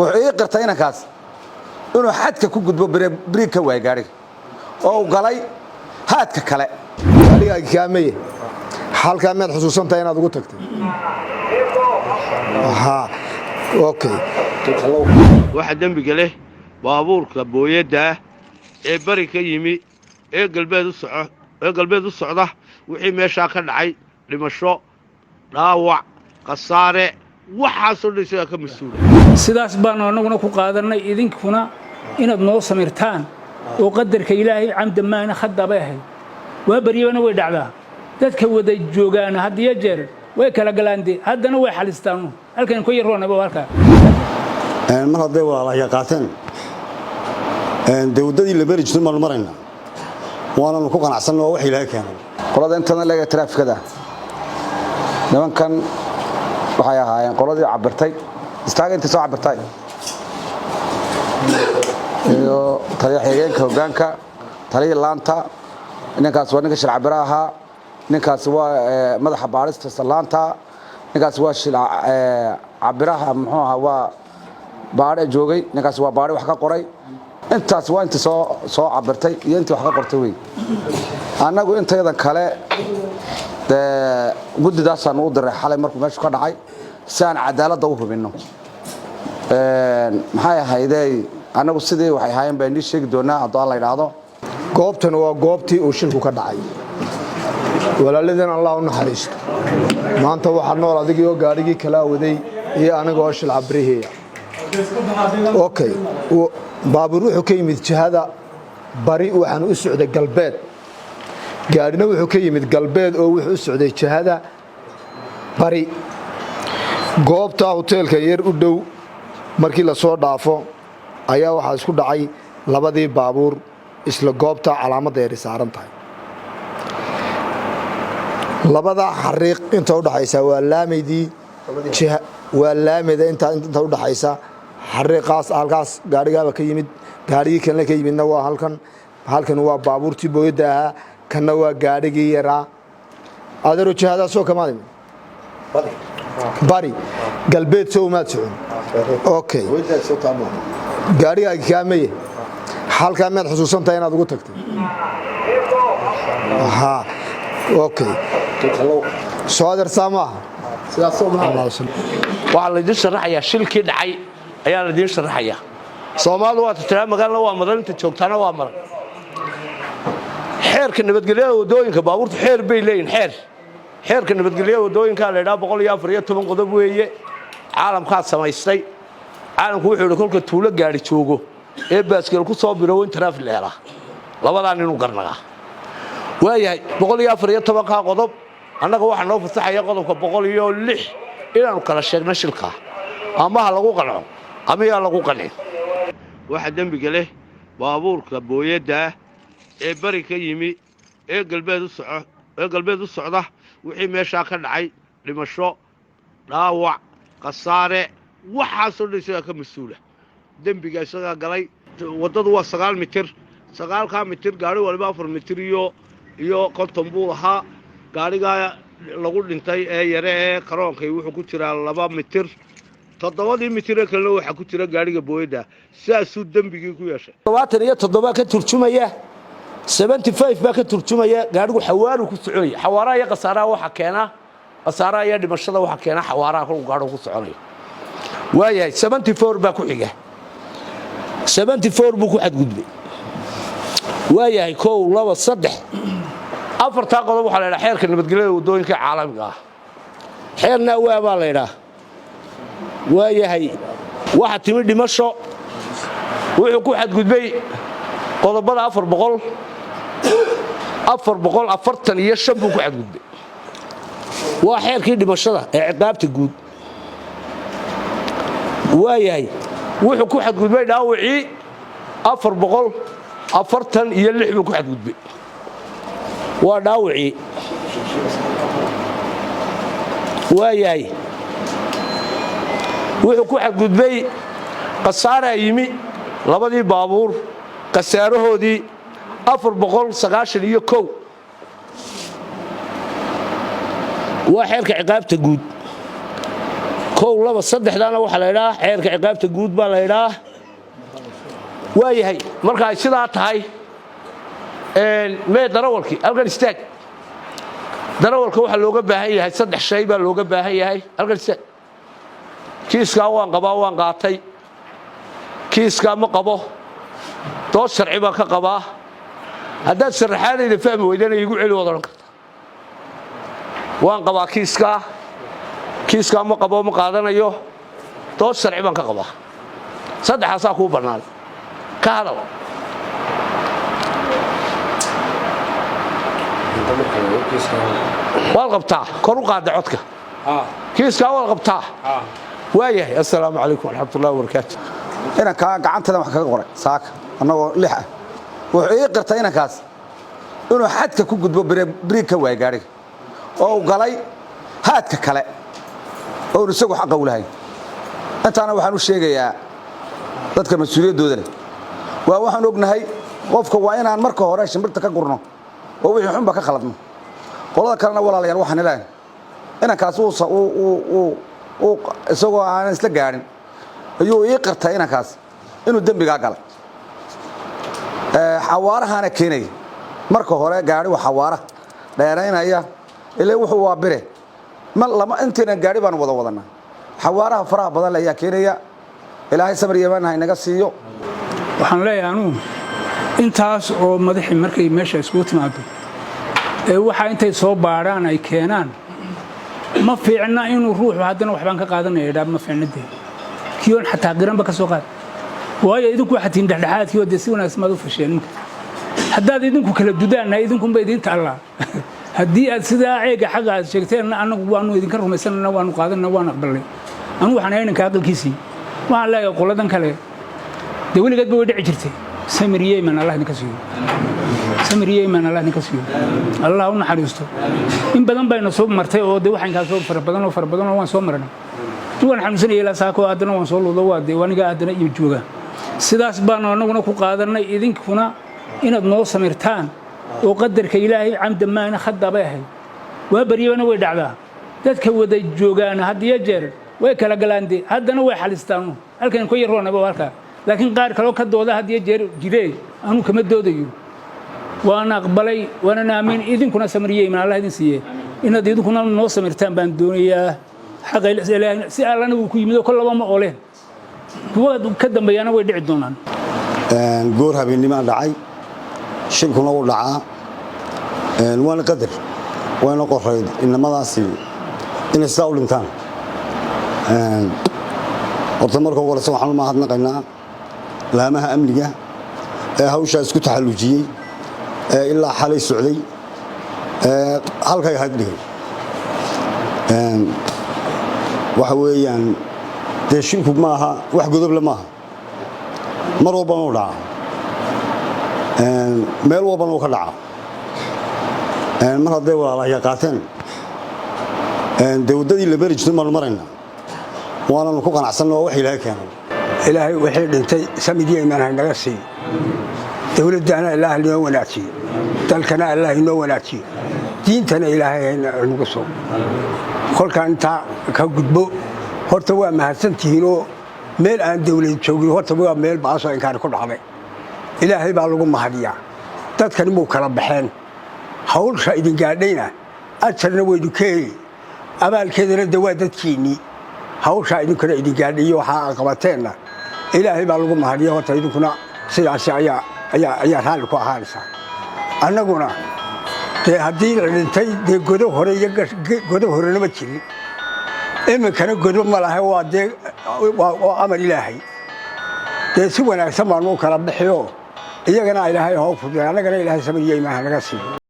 وحي قرتينا كاس إنه حدك كوجد بريك واي قاري أو قلي هاتك كلا قاري كامية حال كامية خصوصا تينا ضغط تكتي ها أوكي واحد دم بقله بابور كبويده بري كيمي قلبيد الصعده وحي meesha ka dhacay dhimasho dhaawac qasaare waxa soo dhisay ka masuul sidaas baan anaguna ku qaadanay idinkuna inaad noo samirtaan oo qadarka Ilaahay camda maana khadaba yahay waa bariyana way dhacdaa dadka wada joogaan hadiya jeer way kala galaandii haddana way xalistaan halkan ku yaroonaba halka mar haday walaalaha qaateen dawladii la bari jirtay marmarayna waana ku qanacsanoo wax Ilaahay keenay qolada inta laga traafikada nimankan waxay ahaayeen qoladii cabirtay istaaga inta soo cabirtay iyo taliyaha hoggaanka taliyaha laanta ninkaas waa ninka shil cabiraha ninkaas waa madaxa baarista salaanta ninkaas waa shil cabiraha muxuu ahaa waa baare joogay ninkaas waa baare wax ka qoray intaas waa inta soo cabirtay iyo inta wax ka qortay way anagu intayadan kale guddidaas aan u diray xalay markuu meesha ka dhacay saan cadaalad u hubino maxay ahaydey anagu sidii waxay haayeen baan idin sheegi doonaa haddii Allah yiraahdo goobtan waa goobtii uu shilku ka dhacay walaaladeen Allah u naxariisto maanta waxa nool adigoo gaarigii kala waday iyo anaga oo shil cabrihiya okay baabuur wuxuu ka yimid jihada bari waxaan u socday galbeed gaarina wuxuu ka yimid galbeed oo wuxuu u socday jihada bari goobta hoteelka yar u dhow markii la soo dhaafo ayaa waxa isku dhacay labadii baabuur isla goobta calaamadda ay saaran tahay labada xariiq inta u dhaxaysa waa laameydii jiha waa laameyda inta u dhaxaysa xariiqaas halkaas gaarigaaba ka yimid gaarigii kale ka yimidna waa halkan waa baabuurtii booyada ahaa kana waa gaarigii yaraa adaro jihada soo kamaadin bari galbeed soo ma socon okay gaariga kaameye halka mid xusuusan tahay inaad ugu tagtay ha okay soo sama sidaas oo waxa la idin sharaxayaa shilkii dhacay ayaa la idin sharaxayaa Soomaalidu waa tiraa magaalada waa marinta joogtana waa maran xeerka nabadgelyada wadooyinka baabuurta xeer bay leeyihiin xeerka nabadgelyada wadooyinka la yiraahdo 114 qodob weeye caalamka samaystay caalamku wuxuu yiri kolka tuulo gaari joogo ee baaskeel ku soo birow in traffic leela labadaan inuu garnaga waayahay 114 ka qodob annaga waxa noo fasaxaya qodobka 106 inaanu kala sheegno shilka ama lagu qanco ama yaa lagu qanin waxa dambiga leh baabuurka booyada bari ka yimi galbeed u socda wixii meesha ka dhacay dhimasho dhaawac qasaare waxa soo dhisay ka masuula dambiga isaga galay wadadu waa 9 mitir 9 mitir gaari walba 4 mitir iyo konton buu lahaa gaariga lagu dhintay ee yare ee qaroonkay wuxuu ku jiraa 2 mitir 7 mitir kale waxa ku jira gaariga booyada saasuu dambigii ku yeeshay 27 ka turjumaya 75 baa ka turjumaya gaarigu xawaaru ku soconaya xawaaraha iyo qasaaraha waxa keena qasaaraha iyo dhimashada waxa keena xawaaraha ku gaarigu ku soconaya waayahay 74 baa ku xiga 74 buu ku xadgudbay waayahay 1 2 3 afarta qodob waxa la yiraahdaa xeerka nabadgelyada wadooyinka caalamiga ah xeerna waa la yiraahdaa waayahay waxa timi dhimasho wuxuu ku xadgudbay qodobada 440 iyo 5 buu ku xadgudbay waa xeerkii dhimashada ee ciqaabta guud waayahay wuxuu ku xadgudbay dhaawacii 440 iyo 6 buu ku xadgudbay waa dhaawacii waayahay wuxuu ku xadgudbay qasaara yimi labadii baabuur qasaarahoodii 491 waa xeerka ciqaabta guud 1 kow laba saddexdaana waxa la yiraahdaa xeerka ciqaabta guud baa la yiraahdaa waayahay marka ay sidaa tahay mee darawalkii halkan istaag darawalka waxa looga baahan yahay saddex shay baa looga baahan yahay halkan istaag kiiska waan qabaa waan qaatay kiiska ma qabo dood sharci baa ka qabaa haddaad sharaxaadayda fahmi weydana igu celi wada oran karta waan qabaa kiiska ma qabo ma qaadanayo dood sharci baan ka qabaa saddexaasaa kuu bannaan ka hadal waad qabtaa kor u qaada codka kiiskaa waad qabtaa waayahay assalaamu calaykum waraxmatullahi wabarakaatu inankaa gacantada wax kaga qoray saaka annagoo lix ah wuxuu ii qirtay inankaas inuu xadka ku gudbo biriig ka waayay gaadhiga oo uu galay haadka kale oo isagu xaqa u lahayn intaana waxaan u sheegayaa dadka mas'uuliyaddooda leh waa waxaan ognahay qofka waa inaan marka hore shimbirta ka gurno oo wixii xunba ka khaladno qolada kalena walaalayaal waxaan ilaahay inankaas isagoo aanan isla gaadhin ayuu ii qirtay inankaas inuu dembigaa galay xawaarahaana keenaya marka hore gaadhi waa xawaara dheeraynaya ilaa wuxuu waa bire intiina gaadhi baan wada wadanaa xawaaraha faraha badan ayaa keenaya ilaahay sabir iyo imaan ha inaga siiyo waxaan leeyahay anugu intaas oo madaxii markay meesha iskugu timaado waxa intay soo baadhaan ay keenaan ma fiicna inuu ruuxu haddana waxbaan ka qaadanaya idhaa ma fiicnadee kiyoon xataa qiranba ka soo qaad waayo idinku waxaad tihiin dhexdhexaadkii oo dee si wanaagsan baad u fasheen ninka haddaad idinku kala dudaanna idinkunba idiinta allaa haddii aad sidaa ceega xaqa aad sheegteenna annagu waanu idinka rumaysanana waanu qaadanna waan aqbalnay anugu waxaan ahay ninka aqalkiisii waxaan leeyahay qoladan kale dee weligeedba way dhici jirtay samir yeyman allah idinka siiyo samir yeyman allah idinka siiyo allah u naxariisto in badan bayna soo martay oo dee waxaankaa soo fara badan oo waan soo marnay waan xanuunsanayay ilaa saako haddana waan soo luudo waa dee aniga haddana iyo jooga sidaas baanu annaguna ku qaadannay idinkuna inaad noo samirtaan oo qadarka ilaahay camda maana khadabay ahayd waa baryabana way dhacdaa dadka wada joogaana had iyo jeer way kala galaandee haddana way xalistaan halkan ku yaroonaba halkaa laakiin qaar kaloo ka dooda had iyo jeer jiree anuu kama doodayo waana aqbalay waana aamin idinkuna samiriyey ma Allah idin siiye inaad idinkuna noo samirtaan baan doonayaa xaq ilaahay si allana uu ku yimid kollaba ma ooleen kuwa ka dambeeyana way dhici doonaan goor habeenimo dhacay shilkuna uu dhacaa waana qadar waana qorayd inamadaasi in isla u dhintaan horta marka ugu horeysa waxaan u mahadnaqaynaa laamaha amniga ee hawsha isku taxallujiyey ilaa xalay socday halkay ahayd dhigay waxa weeyaan dee shilku maaha wax godoble maaha mar walbana u dhaca meel walbana uu ka dhaca mar hadday walaalahay qaateen dee waddadii la beri jirtay baanu maraynaa waananu ku qanacsanna waa wax ilaahay keenay ilaahay wixii dhintay samidii imaan naga sii dawladana ilaahay inoo wanaajiyo dalkana ilaahay inoo wanaajiyo diintana ilaahay nagu soo kolkaan intaa ka gudbo horta waa mahadsantihiinoo meel aan dawlad joogin horta waa meel baasoo inkaan ku dhacday ilaahay baa lagu mahadiyaa dadkani muu kala baxeen hawlsha idin gaadhayna ajarna waydu ka heli abaalkeedana de waa dadkiinnii hawshaa idinkuna idin gaadhiyo waxaa qabateenna ilaahay baa lagu mahadiya horta idinkuna sidaasi ayaa raalli ku ahaanaysaa annaguna dee haddii la dhintay dee godo hore iyo godo horena ma jirin iminkana godo ma laha waa amar ilaahay dee si wanaagsan baanu u kala bixiyo iyagana ilaahay hoo fududay annagana ilaahay samir iyo imaan naga siiyo